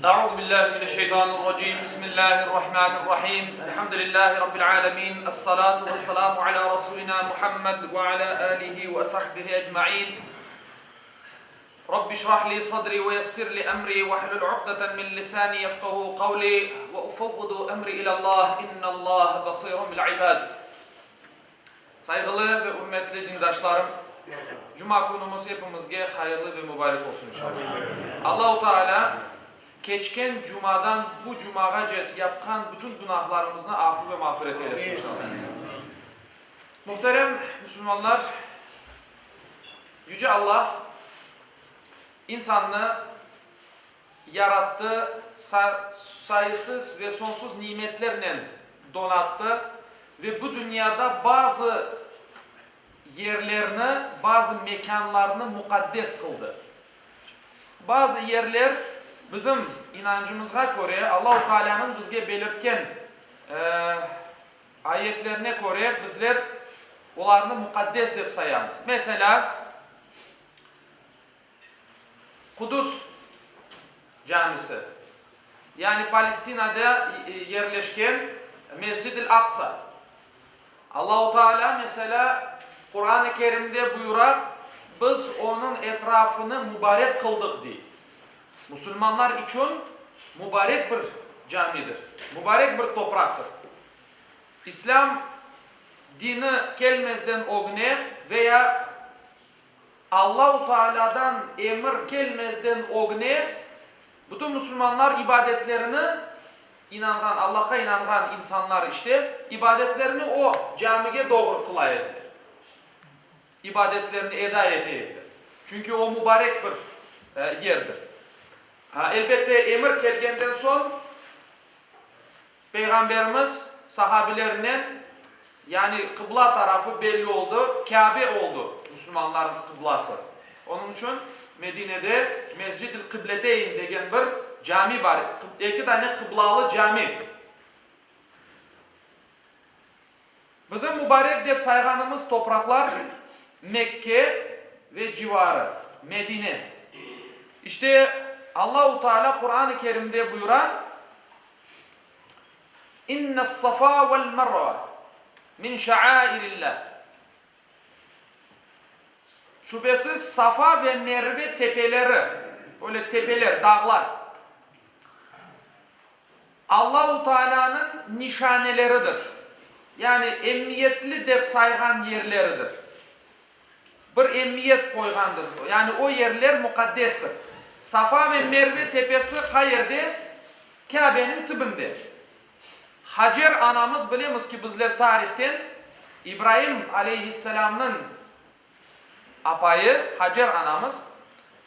Euzu billahi mineşşeytanirracim. Bismillahirrahmanirrahim. Elhamdülillahi rabbil alamin. Essalatu vesselamu ala rasulina Muhammed ve ala alihi ve sahbihi ecmaîn. Rabbi şrah li sadri ve yessir li emri ve hlul ukdeten min lisani yefkahu kavli ve ufawwidu emri ila Allah. İnnallah basirun bil ibad. Saygılı ve hürmetli dindaşlarım, Cuma konumuz hepimizge hayırlı ve mübarek olsun inşallah. Allah-u Teala geçken Cuma'dan bu Cuma'ya ces yapkan bütün günahlarımızına affı ve mağfiret eylesin inşallah. Muhterem Müslümanlar, Yüce Allah insanlığı yarattı, sayısız ve sonsuz nimetlerle donattı ve bu dünyada bazı yerlerini, bazı mekanlarını mukaddes kıldı. Bazı yerler bizim inancımıza göre Allah-u Teala'nın bizge belirtken ayetlerine göre bizler onlarını mukaddes dep sayamız. Mesela Kudüs camisi, yani Palestina'da yerleşken Mescid-i Aksa. Allah-u Teala mesela Kur'an-ı Kerim'de buyurar, biz onun etrafını mübarek kıldık diye. Müslümanlar için mübarek bir camidir, mübarek bir topraktır. İslam dini gelmezden o güne veya Allah-u Teala'dan emir gelmezden o güne bütün Müslümanlar ibadetlerini inangan, Allah'a inangan insanlar işte ibadetlerini o camiye doğru kılaydılar. İbadetlerini eda edeydiler. Çünkü o mübarek bir yerdir. Elbette emir gelgenden son Peygamberimiz sahabilerinden yani kıbla tarafı belli oldu. Kabe oldu Müslümanların kıblası. Onun için Medine'de Mescid-i Kıbleteyn degen bir cami var. İki tane kıblalı cami. Bizim mübarek dep sayganımız topraklar Mekke ve civarı, Medine. İşte Allah-u Teala Kur'an-ı Kerim'de buyuran İnnes safa vel merve min şa'airillah. Şüphesiz Safa ve Merve tepeleri, böyle tepeler, dağlar Allah-u Teala'nın nişaneleridir. Yani emniyetli dep saygan yerleridir. Bir emniyet koygandır. Yani o yerler mukaddestir. Safa ve Merve tepesi kayerde? Kabe'nin tibinde. Hacer anamız bilemiz ki bizler tarihten İbrahim Aleyhisselam'ın apayı Hacer anamız.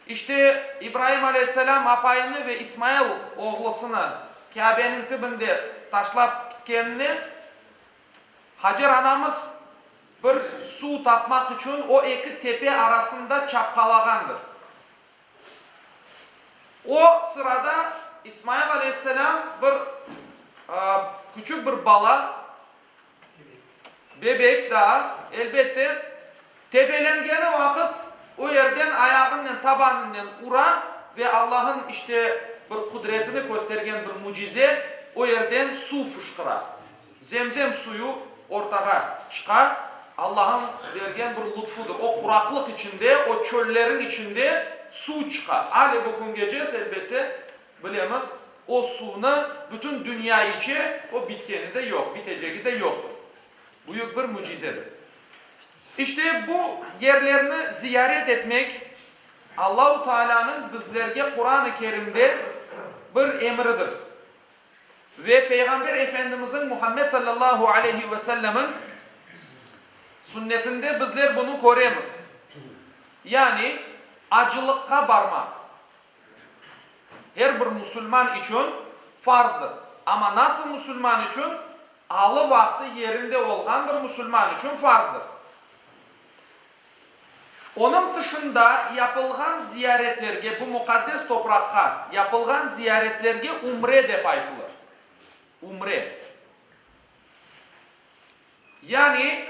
İşte İbrahim Aleyhisselam apayını ve İsmail oğlusunu Kabe'nin tibinde taşlap gitkenini Hacer anamız bir su tapmak için o iki tepe arasında çapkalagandır. O sırada İsmail Aleyhisselam bir küçük bir bala, bebek daha elbette tepelengeni vakit o yerden ayağının tabanından ura ve Allah'ın işte bir kudretini göstergen bir mucize o yerden su fışkıra. Zemzem suyu ortaya çıkar. Allah'ın vergen bir lütfudur. O kuraklık içinde, o çöllerin içinde su çıkar. Ali bugün gece elbette bilemiz o suyunu bütün dünya içi o bitkeni de yok, biteceği de yoktur. Büyük bir mucizedir. İşte bu yerlerini ziyaret etmek Allah-u Teala'nın bizlerge Kur'an-ı Kerim'de bir emridir. Ve Peygamber Efendimizin Muhammed sallallahu aleyhi ve sellemin sünnetinde bizler bunu koruyamız. Yani acılıkka barmak her bir Müslüman için farzdır. Ama nasıl Müslüman için? Alı vakti yerinde olan bir Müslüman için farzdır. Onun dışında yapılgan ziyaretlerge, bu mukaddes toprakka yapılgan ziyaretlerge umre dep aytılır. Umre. Yani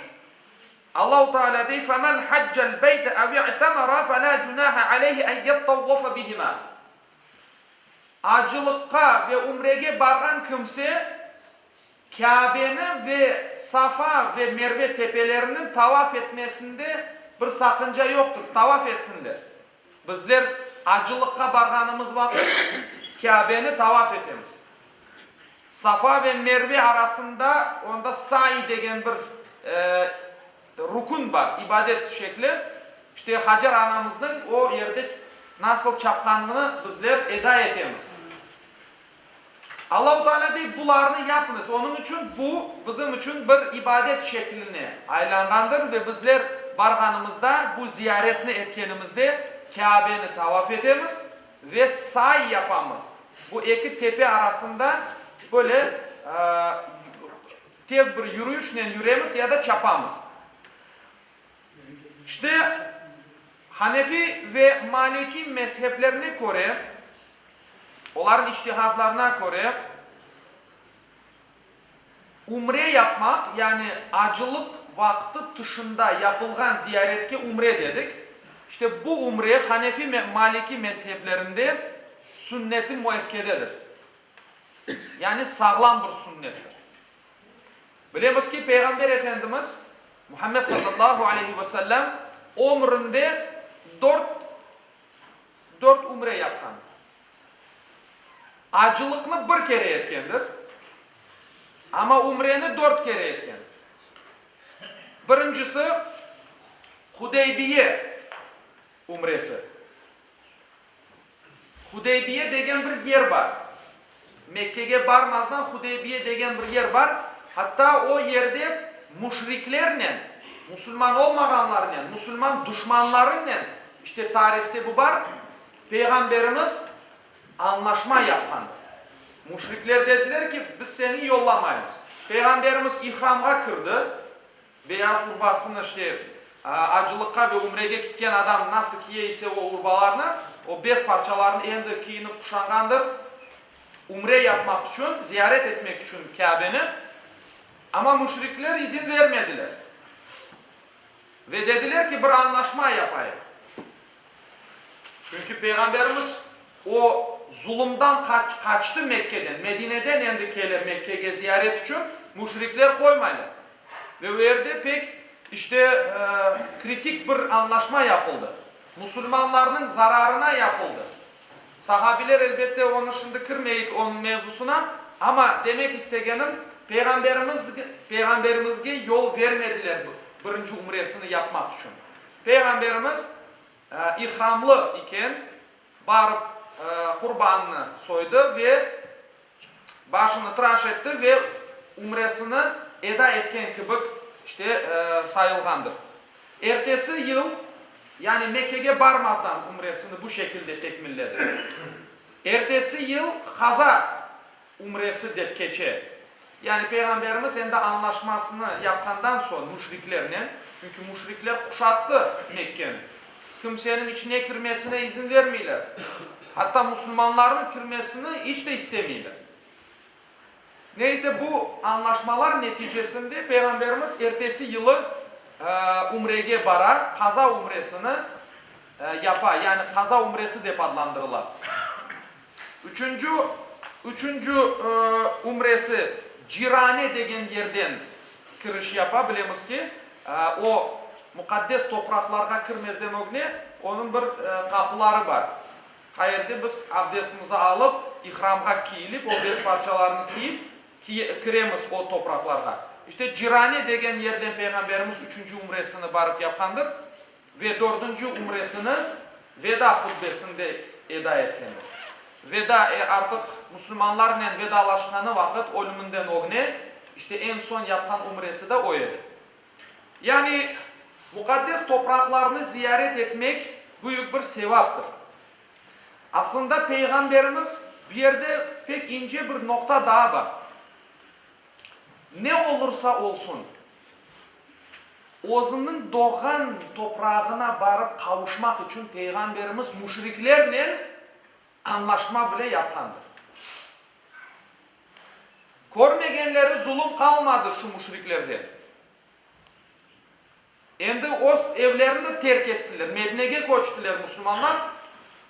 Allah-u Teala deyir: "Femen haccel beyte ev i'temara fela cunaha aleyhi en yettavvafa bihima." acılıkka ve umrege bargan kimse Kabe'ni ve Safa ve Merve tepelerinin tavaf etmesinde bir sakınca yoktur. Tavaf etsinler. Bizler acılıkka barganımız vakit Kabe'ni tavaf etemiz. Safa ve Merve arasında onda sa'i degen bir rukun var, ibadet şekli. İşte Hacer anamızın o yerde nasıl çapkanını bizler eda etemiz. Allah-u Teala deyip bularını yapınız. Onun için bu bizim için bir ibadet şekline aylangandır ve bizler barganımızda bu ziyaretini etkenimizde Kabe'ni tavaf etemiz ve sa'i yapamız. Bu iki tepe arasında böyle tez bir yürüyüşle yürüyemiz ya da çapamız. İşte Hanefi ve Maliki mezheplerine göre, onların içtihatlarına göre umre yapmak, yani acılık vakti dışında yapılgan ziyaretke umre dedik. İşte bu umre Hanefi ve Maliki mezheplerinde sünnet-i muekkededir. Yani sağlam bir sünnettir. Bilemiz ki Peygamber Efendimiz Muhammed sallallahu aleyhi ve sellem ömründe dört umre yapkandır. Acılıkını bir kere etkendir. Ama umreni 4 kere etkendir. Birincisi Hudeybiye umresi. Hudeybiye degen bir yer var. Mekke'ye barmazdan Hudeybiye degen bir yer var. Hatta o yerde müşriklerle, Müslüman olmaganlarla, Müslüman düşmanlarıyla, işte tarihte bu var, Peygamberimiz anlaşma yapandır. Müşrikler dediler ki biz seni yollamayız. Peygamberimiz ihramga kırdı. Beyaz urbasını işte acılıkka ve umrege gitken adam nasıl kiyeyse o urbalarını, o 5 parçalarını endi kiyinip kuşangandır. Umre yapmak için, ziyaret etmek için Kabe'ni. Ama müşrikler izin vermediler. Ve dediler ki bir anlaşma yapayım. Çünkü Peygamberimiz o zulümden kaçtı Mekke'den. Medine'den endikeyle Mekke'ye ziyaret için müşrikler koymayla. Ve o yerde pek işte kritik bir anlaşma yapıldı. Müslümanların zararına yapıldı. Sahabiler elbette onu şimdi kırmayık onun mevzusuna, ama demek istegenim Peygamberimizge yol vermediler birinci umresini yapmak için. Peygamberimiz ihramlı iken barıp kurbanını soydu ve başını tıraş etti ve umresini eda etken kibik işte sayılgandır. Ertesi yıl, yani Mekke'ye barmazdan umresini bu şekilde tekmilledi. Ertesi yıl Kaza umresi dep geçe. Yani Peygamberimiz endi anlaşmasını yapkandan sonra müşriklerle, çünkü müşrikler kuşattı Mekke'ni. Kimsenin içine girmesine izin vermiyorlar. Hatta Müslümanların girmesini hiç de istemiyorlar. Neyse bu anlaşmalar neticesinde Peygamberimiz ertesi yılı umrege bara, Kaza umresini yapa, yani Kaza umresi dep adlandırılar. Üçüncü umresi Cirane degen yerden kiriş yapa, bilemiz ki o mukaddes topraklarga kirmezden ogne onun bir kapıları var. Hayerde biz abdestimizi alıp ihramga kiyilip o 5 parçalarını kiyip kiremiz o topraklarga. İşte Cirane degen yerden Peygamberimiz 3. umresini barıp yapkandır ve 4. umresini veda hutbesinde eda etkendir. Veda artık Müslümanlarla vedalaşkanı vakit ölümünden ogne, işte en son yapan umresi de o yeri. Yani mukaddes topraklarını ziyaret etmek büyük bir sevaptır. Aslında Peygamberimiz bir yerde pek ince bir nokta daha var. Ne olursa olsun özünün doğan toprağına barıp kavuşmak için Peygamberimiz müşriklerle anlaşma bile yapandır. Görmegenleri zulüm kalmadı şu müşriklerde. Endi o evlerini terk ettiler. Medine'ye koçtular Müslümanlar.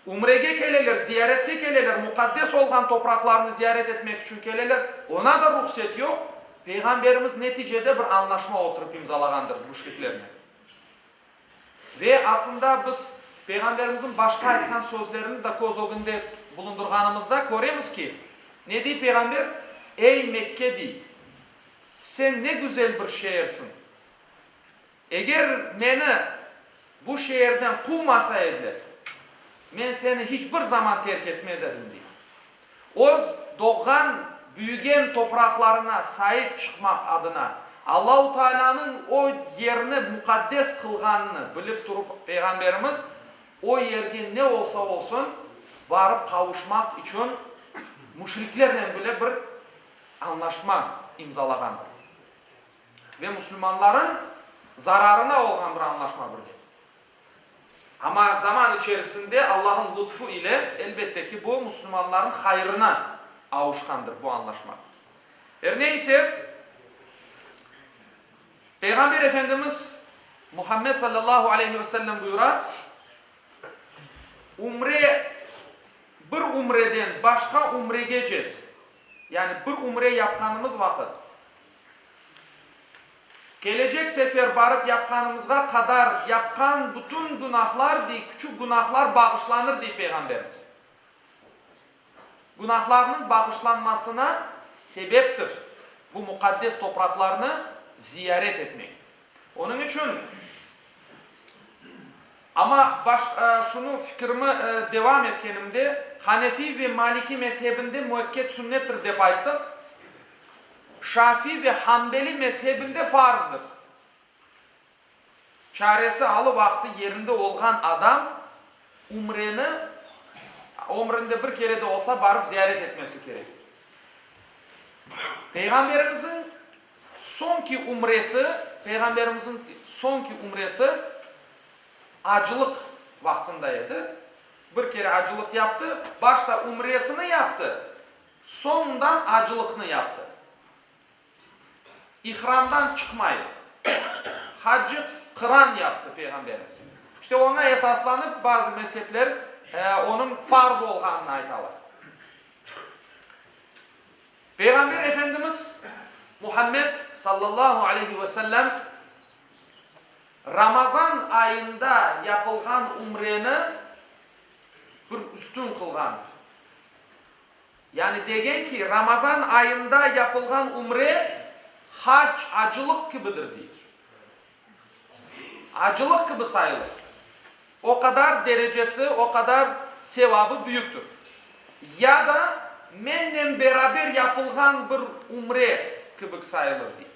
umrege keleler, ziyaretke keleler, mukaddes olgan topraklarını ziyaret etmek için keleler. Ona da ruhsat yok. Peygamberimiz neticede bir anlaşma oturup imzalagandır müşriklerine. Ve aslında biz Peygamberimizin başka aytkan sözlerini de koz ogunda bulundurganımızda göremiz ki ne diyor Peygamber? Ey Mekke diyor, sen ne güzel bir şehirsin. Eğer meni bu şehirden kovmasaydılar, men seni hiçbir zaman terk etmez edim diyor. O doğan, büyügen topraklarına sahip çıkmak adına Allah-u Teala'nın o yerini mukaddes kılganını bilip durup Peygamberimiz o yerge ne olsa olsun varıp kavuşmak için müşriklerle bile bir anlaşma imzalagandır. Ve Müslümanların zararına olan bir anlaşma bir. Ama zaman içerisinde Allah'ın lütfu ile elbette ki bu Müslümanların hayrına avuşkandır bu anlaşma. Her neyse Peygamber Efendimiz Muhammed sallallahu aleyhi ve sellem buyurar, bir umreden başka umre geçeceğiz. Yani bir umre yapkanımız vakit. Gelecek sefer barıp yapkanımızga kadar yapkan bütün günahlar diye, küçük günahlar bağışlanır diye Peygamberimiz. Günahlarının bağışlanmasına sebeptir bu mukaddes topraklarını ziyaret etmek. Onun için ama şunu fikrimi devam etkenimde Hanefi ve Maliki mezhebinde müekket sünnettir dep ayttık. Şafi ve Hanbeli mezhebinde farzdır. Çaresi alı vakti yerinde olgan adam umrinde bir kere de olsa barıp ziyaret etmesi gerekir. Peygamberimizin sonki umresi acılık vaktindeydi. Bir kere acılık yaptı, başta umresini yaptı, sonundan acılıkını yaptı. İhramdan çıkmayı, hacı kıran yaptı Peygamberimiz. İşte ona esaslanıp bazı mezhepler onun farz olganını aytalar. Peygamber Efendimiz Muhammed sallallahu aleyhi ve sellem Ramazan ayında yapılgan umreni bir üstün kılgandır. Yani degen ki Ramazan ayında yapılgan umre hac acılık gibidir diyor. Acılık gibi sayılır. O kadar derecesi, o kadar sevabı büyüktür. Ya da menle beraber yapılgan bir umre gibi sayılır diyor.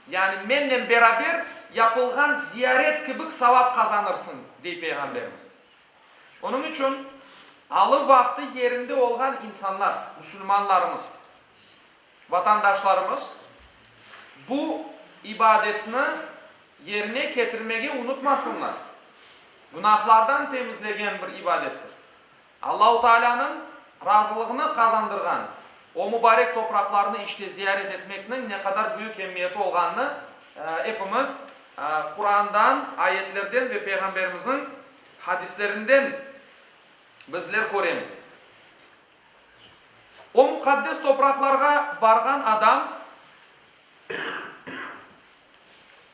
Yani menle beraber yapılgan ziyaret gibi sevap kazanırsın diye Peygamberimiz. Onun için alı vakti yerinde olan insanlar, Müslümanlarımız, vatandaşlarımız bu ibadetini yerine getirmeyi unutmasınlar. Günahlardan temizlegen bir ibadettir. Allah-u Teala'nın razılığını kazandırgan o mübarek topraklarını işte ziyaret etmekinin ne kadar büyük ehemmiyeti olganını hepimiz Kur'an'dan, ayetlerden ve Peygamberimizin hadislerinden bizler göremiz. O mukaddes topraklarga bargan adam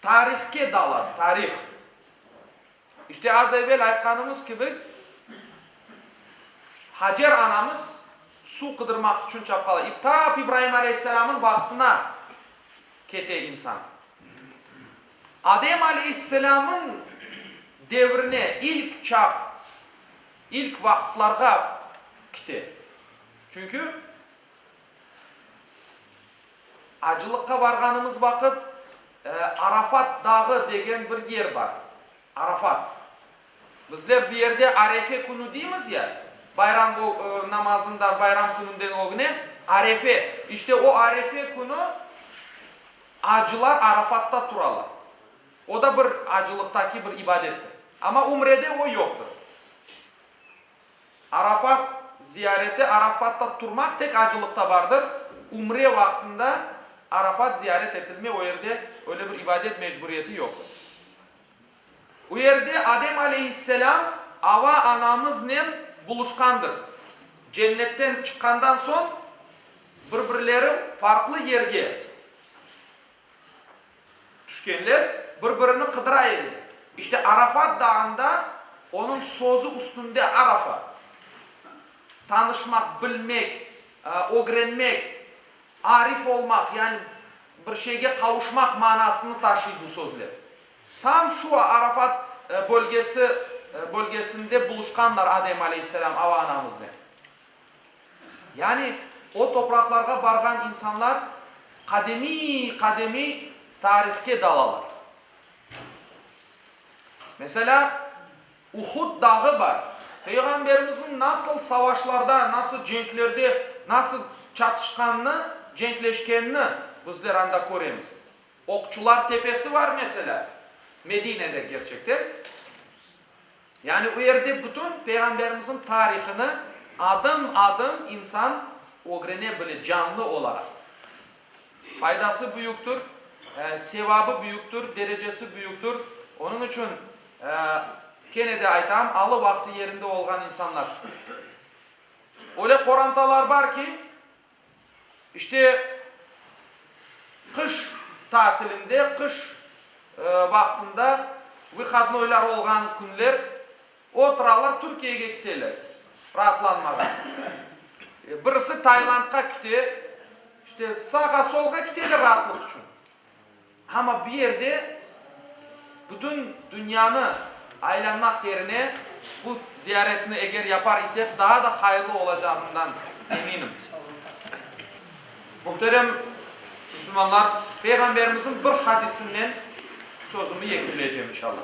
tarihke dalar, tarih. İşte az evvel aytkanımız gibi Hacer anamız su kıdırmak için çapkalı. İptap İbrahim Aleyhisselam'ın vaktına kete insan. Adem Aleyhisselam'ın devrine ilk vaktlarga kete. Çünkü acılıkka varganımız vakit Arafat dağı degen bir yer var. Arafat. Bizler bir yerde Arefe günü deyimiz ya. Bayram namazında bayram gününden o güne Arefe. İşte o Arefe günü acılar Arafat'ta turalar. O da bir acılıktaki bir ibadettir. Ama umrede o yoktur. Arafat ziyareti, Arafat'ta durmak tek acılıkta vardır. Umre vaktinde Arafat ziyaret edilme, o yerde öyle bir ibadet mecburiyeti yoktur. O yerde Adem aleyhisselam Ava anamızla buluşkandır. Cennetten çıkkandan son birbirleri farklı yerge düşkenler birbirini kıdıraydı. İşte Arafat dağında onun sözü üstünde Arafa. Tanışmak, bilmek, öğrenmek, arif olmak, yani bir şeye kavuşmak manasını taşıyor bu sözler. Tam şu Arafat bölgesinde buluşkanlar Adem aleyhisselam Ava anamızla. Yani o topraklarga bargan insanlar kademi tarihke dalalar. Mesela Uhud dağı var. Peygamberimizin nasıl savaşlarda, nasıl cenklerde, nasıl çatışkanını, cenkleşkenini bizler anda göremiz. Okçular Tepesi var mesela. Medine'de gerçekten. Yani o yerde bütün Peygamberimizin tarihini adım adım insan öğrenebilir canlı olarak. Faydası büyüktür, sevabı büyüktür, derecesi büyüktür. Onun için gene de aytam, alı vakti yerinde olan insanlar. Öyle korantalar var ki, işte kış tatilinde, kış vaktinde vıhadnoylar olan günler, o tıralar Türkiye'ye giderler, rahatlanmağa. Birisi Tayland'a gidiyor, işte sağa solga giderler rahatlık için. Ama bir yerde bütün dünyanı aylanmak yerine bu ziyaretini eğer yapar isek daha da hayırlı olacağından eminim. Muhterem Müslümanlar, Peygamberimizin bir hadisinden sözümü yekunlayacağım inşallah.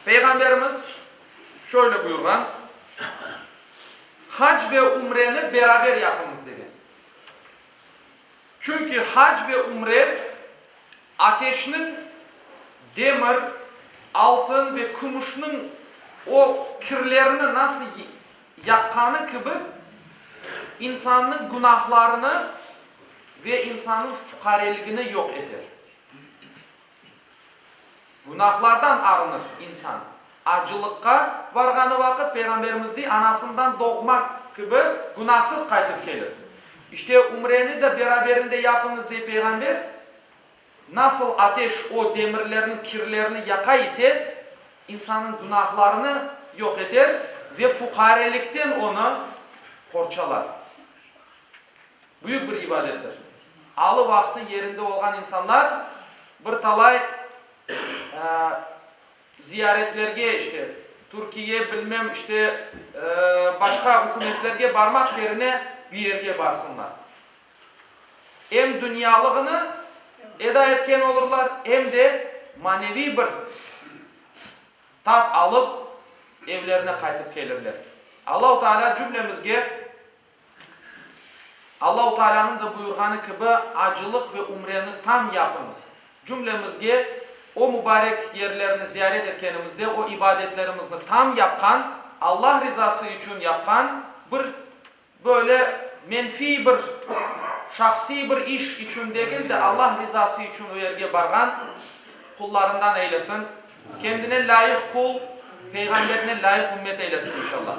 Peygamberimiz şöyle buyurgan, hac ve umreni beraber yapınız dedi. Çünkü hac ve umre ateşinin demir, altın ve kumuşun o kirlerini nasıl yakkanı gibi insanın günahlarını ve insanın fukareliğini yok eder. Günahlardan arınır insan. Acılıkka varganı vakit Peygamberimiz değil, anasından doğmak gibi günahsız kaytıp gelir. İşte umreni de beraberinde yapınız diye Peygamber nasıl ateş o demirlerin kirlerini yakar ise insanın günahlarını yok eder ve fukarelikten onu korçalar. Büyük bir ibadettir. Alı vakti yerinde olan insanlar bir talay ziyaretlerge işte Türkiye bilmem işte başka hükümetlerge barmak yerine bir yerge barsınlar. Hem dünyalığını eda etken olurlar hem de manevi bir tat alıp evlerine kaytıp gelirler. Allah-u Teala cümlemizge Allah-u Teala'nın da buyurganı gibi acılık ve umreni tam yapınız. Cümlemizge o mübarek yerlerini ziyaret etkenimizde o ibadetlerimizni tam yapkan, Allah rızası için yapkan bir böyle menfi bir şahsi bir iş için değil de Allah rızası için o yerge bargan kullarından eylesin. Kendine layık kul, peygamberine layık ümmet eylesin inşallah.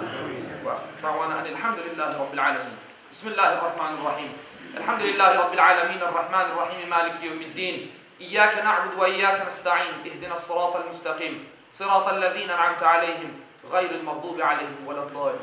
Davana elhamdülillahi rabbil alemin. Bismillahirrahmanirrahim. Elhamdülillahi rabbil alemin. Errahmanirrahim. Maliki yevmiddin. İyyâke na'budu ve iyyâke nesta'in. İhdinas sıratal müstakim. Sıratal lezîne en'amte aleyhim. Gayril mağdubi aleyhim veleddâlin.